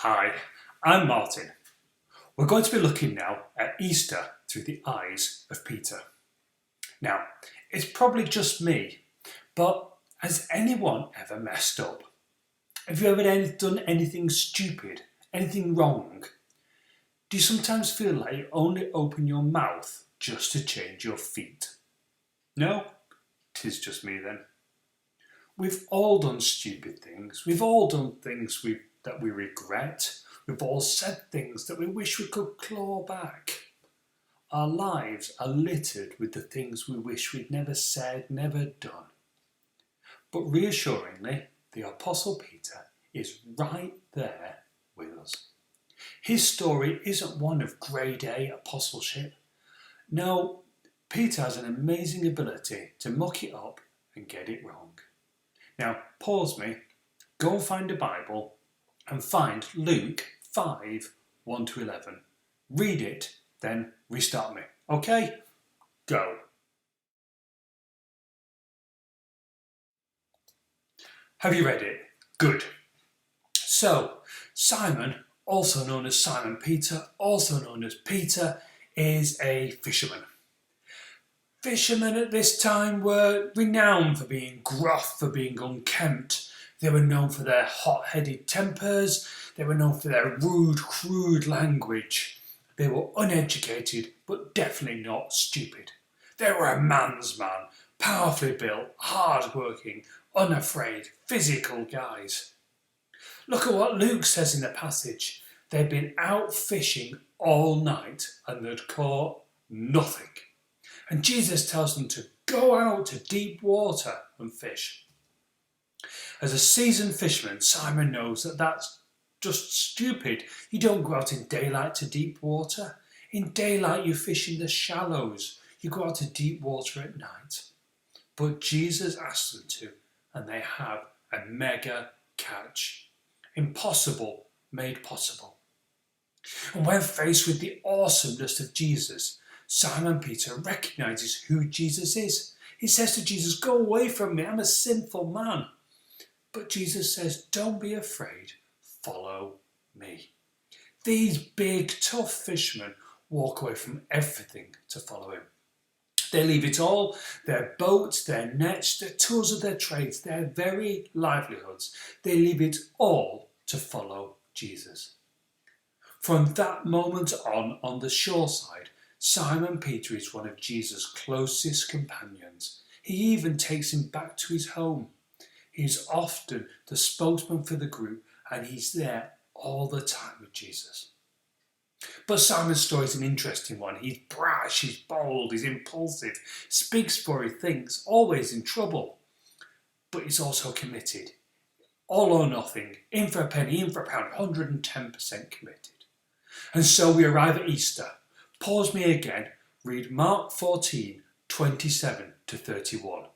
Hi, I'm Martin. We're going to be looking now at Easter through the eyes of Peter. Now, it's probably just me, but has anyone ever messed up? Have you ever done anything stupid, anything wrong? Do you sometimes feel like you only open your mouth just to change your feet? No, 'tis just me then. We've all done stupid things. We've all done things that we regret. We've all said things that we wish we could claw back. Our lives are littered with the things we wish we'd never said, never done. But reassuringly, the Apostle Peter is right there with us. His story isn't one of grade A apostleship. No, Peter has an amazing ability to muck it up and get it wrong. Now, pause me, go and find a Bible and find Luke 5, 1 to 11. Read it, then restart me. Okay? Go. Have you read it? Good. So, Simon, also known as Simon Peter, also known as Peter, is a fisherman. Fishermen at this time were renowned for being gruff, for being unkempt. They were known for their hot-headed tempers. They were known for their rude, crude language. They were uneducated, but definitely not stupid. They were a man's man, powerfully built, hard-working, unafraid, physical guys. Look at what Luke says in the passage. They'd been out fishing all night and they'd caught nothing. And Jesus tells them to go out to deep water and fish. As a seasoned fisherman, Simon knows that that's just stupid. You don't go out in daylight to deep water. In daylight you fish in the shallows. You go out to deep water at night. But Jesus asks them to, and they have a mega catch. Impossible made possible. And when faced with the awesomeness of Jesus, Simon Peter recognises who Jesus is. He says to Jesus, "Go away from me, I'm a sinful man." But Jesus says, "Don't be afraid, follow me." These big, tough fishermen walk away from everything to follow him. They leave it all, their boats, their nets, the tools of their trades, their very livelihoods. They leave it all to follow Jesus. From that moment on the shore side, Simon Peter is one of Jesus' closest companions. He even takes him back to his home. He's often the spokesman for the group and he's there all the time with Jesus. But Simon's story is an interesting one. He's brash, he's bold, he's impulsive, speaks before he thinks, always in trouble. But he's also committed. All or nothing, in for a penny, in for a pound, 110% committed. And so we arrive at Easter. Pause me again, read Mark 14, 27 to 31.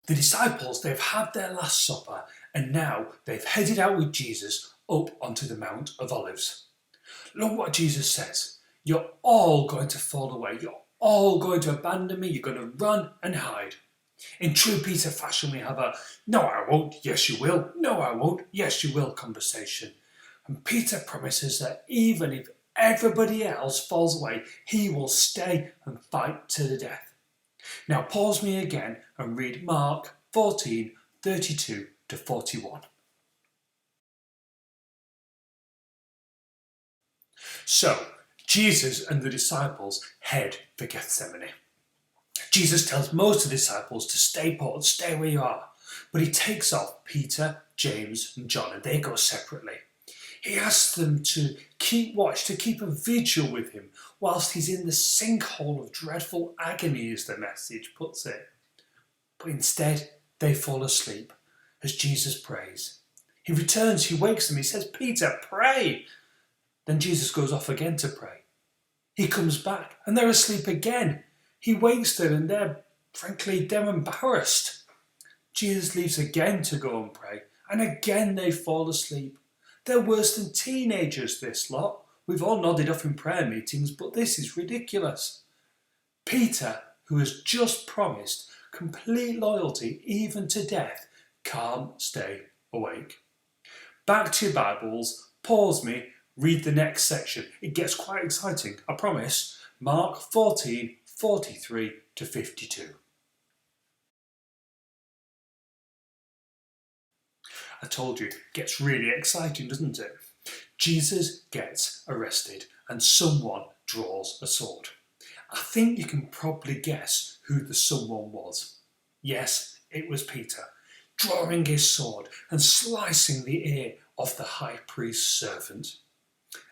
The disciples, they've had their last supper and now they've headed out with Jesus up onto the Mount of Olives. Look what Jesus says. You're all going to fall away. You're all going to abandon me. You're going to run and hide. In true Peter fashion, we have a "no I won't, yes you will, no I won't, yes you will" conversation. And Peter promises that even if everybody else falls away, he will stay and fight to the death. Now pause me again and read Mark 14, 32 to 41. So, Jesus and the disciples head for Gethsemane. Jesus tells most of the disciples to stay put, stay where you are. But he takes off Peter, James and John and they go separately. He asks them to keep watch, to keep a vigil with him whilst he's in the sinkhole of dreadful agony, as the message puts it. But instead, they fall asleep as Jesus prays. He returns, he wakes them, he says, "Peter, pray." Then Jesus goes off again to pray. He comes back and they're asleep again. He wakes them and they're embarrassed. Jesus leaves again to go and pray and again they fall asleep. They're worse than teenagers, this lot. We've all nodded off in prayer meetings, but this is ridiculous. Peter, who has just promised complete loyalty even to death, can't stay awake. back to your Bibles, pause me, read the next section. It gets quite exciting, I promise. Mark 14:43 to 52. I told you, it gets really exciting, doesn't it? Jesus gets arrested and someone draws a sword. I think you can probably guess who the someone was. Yes, it was Peter, drawing his sword and slicing the ear of the high priest's servant.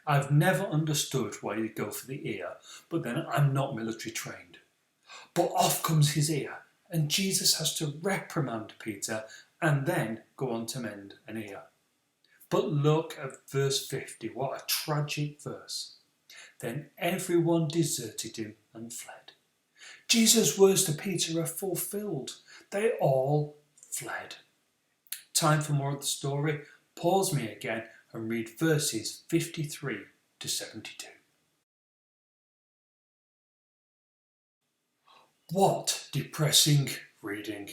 I've never understood why you go for the ear, but then I'm not military trained. But off comes his ear, and Jesus has to reprimand Peter and then go on to mend an ear. But look at verse 50, what a tragic verse. Then everyone deserted him and fled. Jesus' words to Peter are fulfilled. They all fled. Time for more of the story. Pause me again and read verses 53 to 72. What depressing reading.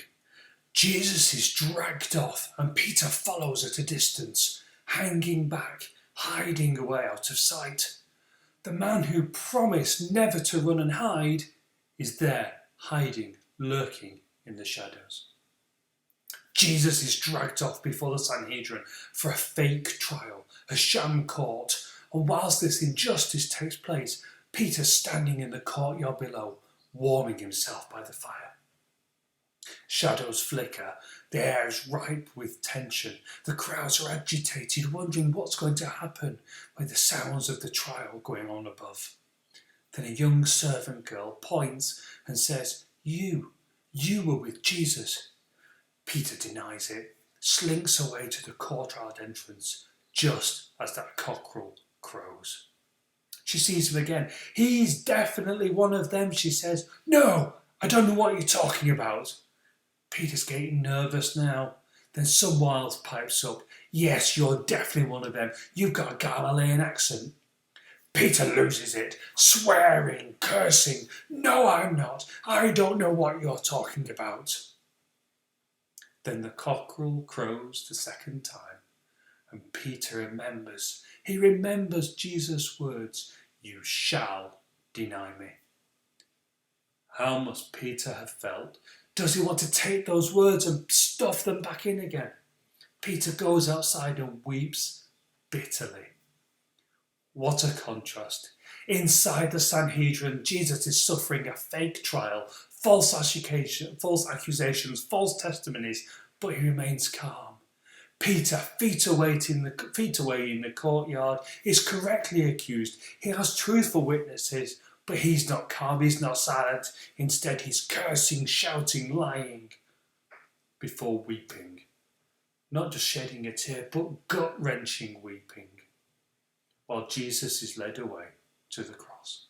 Jesus is dragged off and Peter follows at a distance, hanging back, hiding away out of sight. The man who promised never to run and hide is there, hiding, lurking in the shadows. Jesus is dragged off before the Sanhedrin for a fake trial, a sham court, and whilst this injustice takes place, Peter's standing in the courtyard below, warming himself by the fire. Shadows flicker, the air is ripe with tension, the crowds are agitated, wondering what's going to happen with the sounds of the trial going on above. Then a young servant girl points and says, You were with Jesus. Peter denies it, slinks away to the courtyard entrance, just as that cockerel crows. She sees him again. He's definitely one of them, she says. No, I don't know what you're talking about. Peter's getting nervous now. Then someone else pipes up. Yes, you're definitely one of them. You've got a Galilean accent. Peter loses it, swearing, cursing. No, I'm not. I don't know what you're talking about. Then the cockerel crows the second time, and Peter remembers. He remembers Jesus' words, You shall deny me. How must Peter have felt? Does he want to take those words and stuff them back in again? Peter goes outside and weeps bitterly. What a contrast. Inside the Sanhedrin, Jesus is suffering a fake trial, false accusations, false testimonies, but he remains calm. Peter, feet away in the courtyard, is correctly accused. He has truthful witnesses, but he's not calm, he's not silent. Instead, he's cursing, shouting, lying before weeping. Not just shedding a tear, but gut-wrenching weeping, while Jesus is led away to the cross.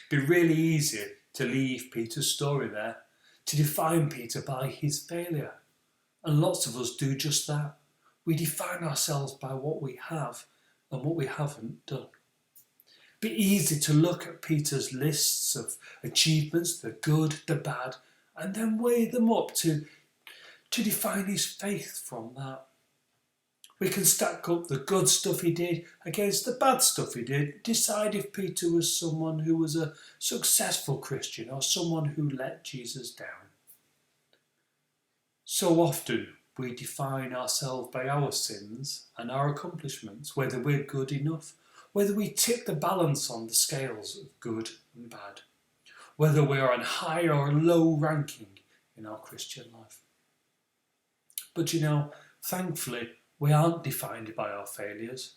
It'd be really easy to leave Peter's story there, to define Peter by his failure. And lots of us do just that. We define ourselves by what we have and what we haven't done. It'd be easy to look at Peter's lists of achievements, the good, the bad, and then weigh them up to define his faith from that. We can stack up the good stuff he did against the bad stuff he did, decide if Peter was someone who was a successful Christian or someone who let Jesus down. So often we define ourselves by our sins and our accomplishments, whether we're good enough, whether we tip the balance on the scales of good and bad, whether we're on high or low ranking in our Christian life. But thankfully, we aren't defined by our failures.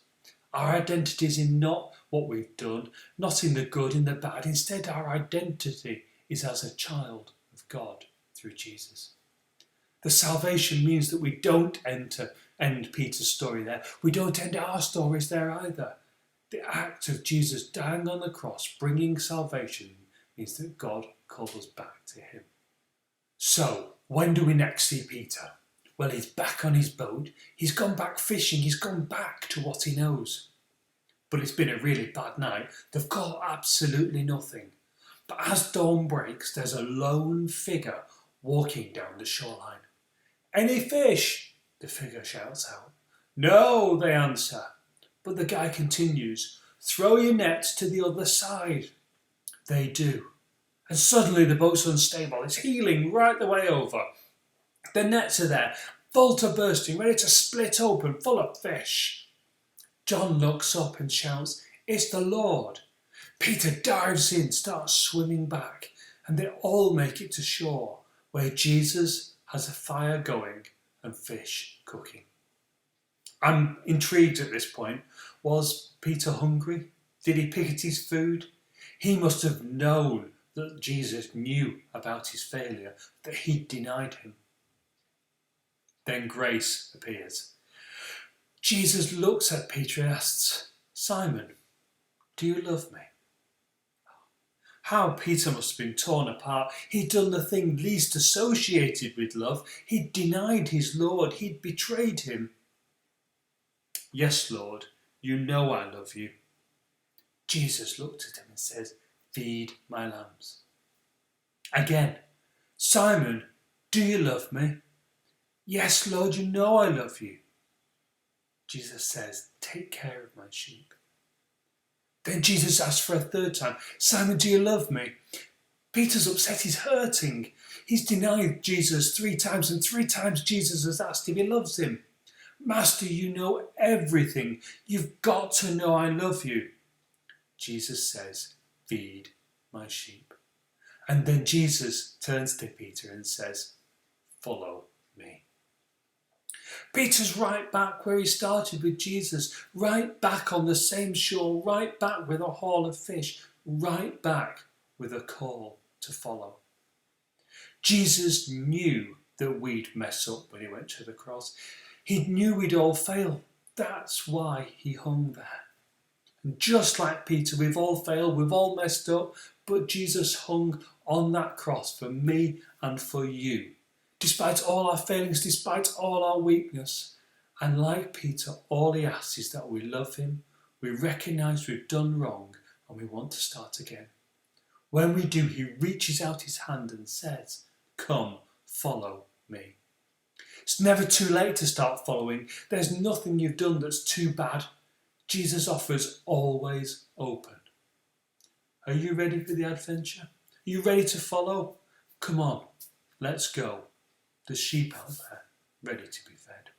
Our identity is in not what we've done, not in the good, in the bad. Instead, our identity is as a child of God through Jesus. The salvation means that we don't end Peter's story there. We don't end our stories there either. The act of Jesus dying on the cross, bringing salvation, means that God calls us back to him. So, when do we next see Peter? Well, he's back on his boat. He's gone back fishing. He's gone back to what he knows. But it's been a really bad night. They've got absolutely nothing. But as dawn breaks, there's a lone figure walking down the shoreline. Any fish? The figure shouts out. No, they answer. But the guy continues, throw your nets to the other side. They do. And suddenly the boat's unstable. It's heeling right the way over. The nets are there, full to bursting, ready to split open, full of fish. John looks up and shouts, it's the Lord. Peter dives in, starts swimming back, and they all make it to shore, where Jesus has a fire going and fish cooking. I'm intrigued at this point. Was Peter hungry? Did he pick at his food? He must have known that Jesus knew about his failure, that he'd denied him. Then grace appears. Jesus looks at Peter and asks, Simon, do you love me? How Peter must have been torn apart. He'd done the thing least associated with love. He'd denied his Lord. He'd betrayed him. Yes, Lord, you know I love you. Jesus looked at him and says, feed my lambs. Again, Simon, do you love me? Yes, Lord, you know I love you. Jesus says, take care of my sheep. Then Jesus asks for a third time, Simon, do you love me? Peter's upset, he's hurting. He's denied Jesus 3 times, and 3 times Jesus has asked if he loves him. Master, you know everything. You've got to know I love you. Jesus says, feed my sheep. And then Jesus turns to Peter and says, follow me. Peter's right back where he started with Jesus, right back on the same shore, right back with a haul of fish, right back with a call to follow. Jesus knew that we'd mess up when he went to the cross. He knew we'd all fail. That's why he hung there. And just like Peter, we've all failed, we've all messed up, but Jesus hung on that cross for me and for you. Despite all our failings, despite all our weakness. And like Peter, all he asks is that we love him, we recognise we've done wrong, and we want to start again. When we do, he reaches out his hand and says, come, follow me. It's never too late to start following. There's nothing you've done that's too bad. Jesus' offer is always open. Are you ready for the adventure? Are you ready to follow? Come on, let's go. There's sheep out there, ready to be fed.